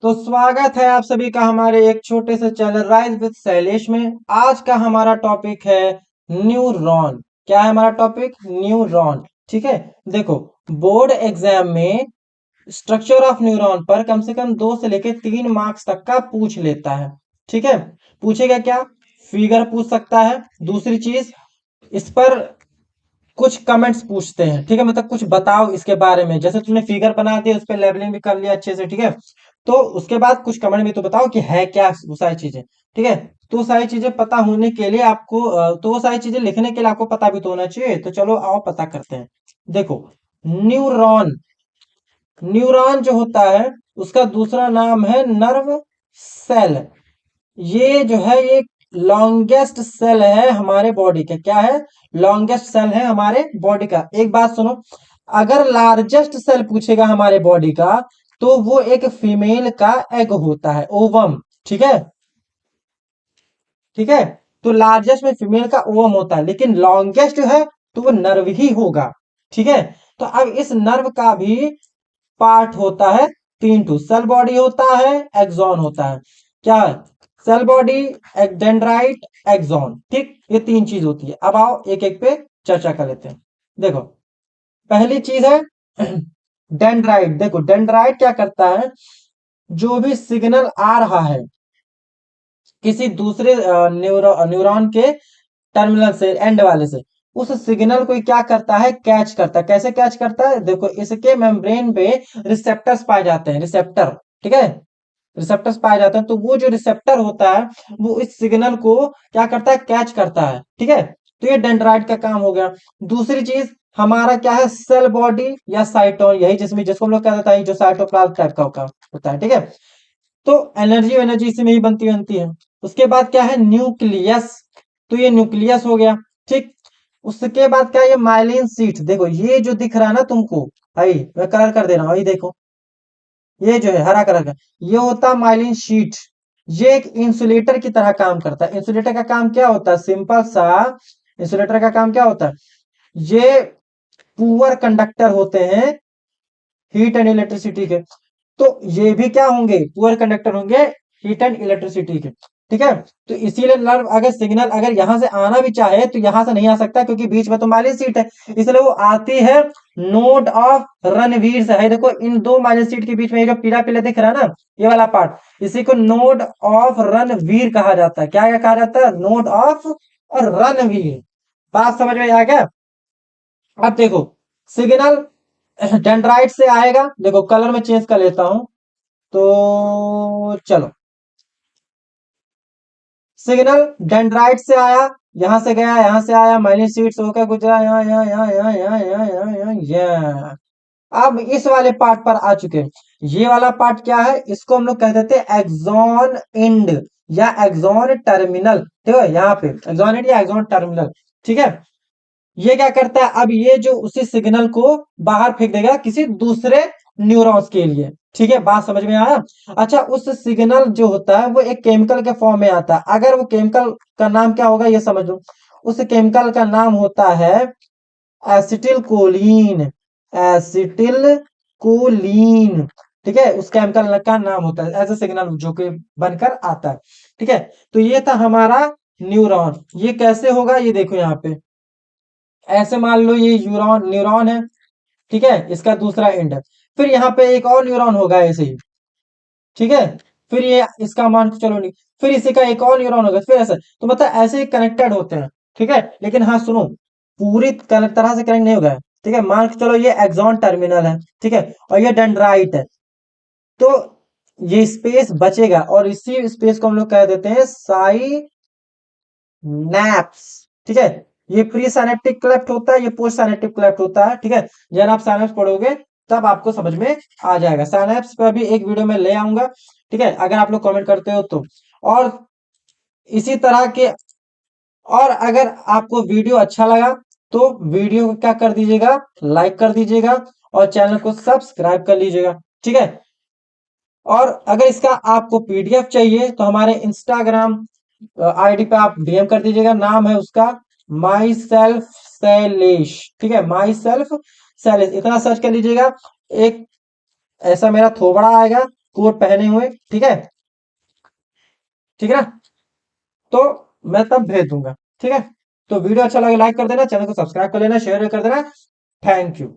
तो स्वागत है आप सभी का हमारे एक छोटे से चैनल राइज विद शैलेश में। आज का हमारा टॉपिक है न्यूरॉन। क्या है हमारा टॉपिक? न्यूरॉन। ठीक है, देखो बोर्ड एग्जाम में स्ट्रक्चर ऑफ न्यूरॉन पर कम से कम 2 से लेकर 3 मार्क्स तक का पूछ लेता है। ठीक है, पूछेगा क्या? फिगर पूछ सकता है। दूसरी चीज, इस पर कुछ कमेंट्स पूछते हैं। ठीक है, मतलब कुछ बताओ इसके बारे में। जैसे तुमने फिगर बना दिया, उस पर लेबलिंग भी कर लिया अच्छे से। ठीक है, तो उसके बाद कुछ कमेंट में तो बताओ कि है क्या वो सारी चीजें। ठीक है, तो सारी चीजें पता होने के लिए आपको तो वो सारी चीजें लिखने के लिए आपको पता भी तो होना चाहिए। तो चलो आओ पता करते हैं। देखो, न्यूरॉन, न्यूरॉन जो होता है उसका दूसरा नाम है नर्व सेल। ये जो है ये लॉन्गेस्ट सेल है हमारे बॉडी का। क्या है? लॉन्गेस्ट सेल है हमारे बॉडी का। एक बात सुनो, अगर लार्जेस्ट सेल पूछेगा हमारे बॉडी का तो वो एक फीमेल का एग होता है, ओवम। ठीक है, ठीक है, तो लार्जेस्ट में फीमेल का ओवम होता है, लेकिन लॉन्गेस्ट है तो वो नर्व ही होगा। ठीक है, तो अब इस नर्व का भी पार्ट होता है 3 टू। सेल बॉडी होता है, एक्सॉन होता है। क्या है? Cell body, dendrite, axon. ठीक, ये 3 चीज होती है। अब आओ एक एक पे चर्चा कर लेते हैं। देखो, पहली चीज है डेंड्राइट। देखो डेंड्राइट क्या करता है, जो भी सिग्नल आ रहा है किसी दूसरे न्यूरॉन के टर्मिनल से, एंड वाले से, उस सिग्नल को क्या करता है? कैच करता है। कैसे कैच करता है? देखो, इसके मेम्ब्रेन पे रिसेप्टर्स पाए जाते हैं, रिसेप्टर। ठीक है, रिसेप्टर्स पाए जाते हैं। तो वो जो रिसेप्टर होता है वो इस सिग्नल को क्या करता है? कैच करता है। ठीक है, तो ये डेंड्राइट का काम हो गया। दूसरी चीज हमारा क्या है? सेल बॉडी या साइटोन, यही जिसमें जिसको हम लोग क्या देता है, जो साइटोप्लाज्म टाइप का होता है। ठीक है, तो एनर्जी एनर्जी इसी में ही बनती है। उसके बाद क्या है? न्यूक्लियस। तो ये न्यूक्लियस हो गया। ठीक, उसके बाद क्या है? ये माइलिन शीट। देखो ये जो दिख रहा है ना तुमको, भाई मैं कलर कर दे रहा हूँ, देखो ये जो है हरा कलर का, ये होता है माइलिन शीट। ये एक इंसुलेटर की तरह काम करता है। इंसुलेटर का काम क्या होता है? सिंपल सा, इंसुलेटर का काम क्या होता है? ये पुअर कंडक्टर होते हैं हीट एंड इलेक्ट्रिसिटी के। तो ये भी क्या होंगे? पुअर कंडक्टर होंगे हीट एंड इलेक्ट्रिसिटी के। ठीक है, तो इसीलिए नर्व अगर सिग्नल अगर यहां से आना भी चाहे तो यहां से नहीं आ सकता, क्योंकि बीच में तो माइलिन शीट है। इसलिए वो आती है नोड ऑफ रणवीर से। है देखो, इन दो माइलिन शीट के बीच में ये जो पीला पीला दिख रहा है ना, ये वाला पार्ट, इसी को नोड ऑफ रणवीर कहा जाता है। क्या कहा जाता है? नोड ऑफ और रणवीर। बात समझ में आ गया? अब देखो, सिग्नल डेंड्राइट से आएगा। देखो कलर में चेंज कर लेता हूं, तो चलो, सिग्नल डेंड्राइट से आया, यहां से गया, यहां से आया, माइलिन शीट से होकर गुजरा, यहाँ यहाँ यहाँ यहाँ यहाँ यहाँ यहाँ यहाँ यहाँ। अब इस वाले पार्ट पर आ चुके हैं। ये वाला पार्ट क्या है? इसको हम लोग कह देते हैं एक्सॉन एंड या एक्सॉन टर्मिनल। ठीक है, यहाँ पे एक्सॉन एंड या एक्सॉन टर्मिनल। ठीक है, ये क्या करता है? अब ये जो उसी सिग्नल को बाहर फेंक देगा किसी दूसरे न्यूरॉन्स के लिए। ठीक है, बात समझ में आया? अच्छा, उस सिग्नल जो होता है वो एक केमिकल के फॉर्म में आता है। अगर वो केमिकल का नाम क्या होगा ये समझ लो। उस केमिकल का नाम होता है एसिटिल कोलिन। Acetyl Colin. ठीक है, उस केमिकल का नाम होता है ऐसा सिग्नल जो कि बनकर आता है। ठीक है, तो ये था हमारा न्यूरॉन। ये कैसे होगा ये देखो, यहाँ पे ऐसे मान लो ये न्यूरॉन न्यूरॉन है। ठीक है, इसका दूसरा एंड है। फिर यहाँ पे एक और न्यूरॉन होगा ऐसे ही। ठीक है, फिर ये इसका मान के चलो नहीं, फिर इसी का एक और न्यूरॉन होगा, फिर ऐसे, तो मतलब ऐसे ही कनेक्टेड होते हैं। ठीक है, लेकिन हाँ सुनो, पूरी तरह से कनेक्ट नहीं होगा। ठीक है, मान के चलो ये एक्सॉन टर्मिनल है। ठीक है, और ये डेंड्राइट है। तो ये स्पेस बचेगा और इसी स्पेस को हम लोग कह देते हैं साइनैप्स। ठीक है, ये प्री साइनेप्टिक क्लेफ्ट होता है, ये पोस्ट साइनेप्टिक क्लेफ्ट होता है। ठीक है, जब आप साइनैप्स पढ़ोगे तब आपको समझ में आ जाएगा। साइनैप्स पर भी एक वीडियो में ले आऊंगा। ठीक है, अगर आप लोग कमेंट करते हो तो। और इसी तरह के, और अगर आपको वीडियो अच्छा लगा तो वीडियो को क्या कर दीजिएगा? लाइक कर दीजिएगा और चैनल को सब्सक्राइब कर लीजिएगा। ठीक है, और अगर इसका आपको पीडीएफ चाहिए तो हमारे इंस्टाग्राम आईडी पे आप डीएम कर दीजिएगा। नाम है उसका माई सेल्फ शैलेश। ठीक है, माई सेल्फ शैलेश, इतना सर्च कर लीजिएगा। एक ऐसा मेरा थोबड़ा आएगा, कोट पहने हुए, ठीक है, ठीक है ना, तो मैं तब भेज दूंगा, ठीक है। तो वीडियो अच्छा लगे लाइक कर देना, चैनल को सब्सक्राइब कर लेना, शेयर कर देना। Thank you.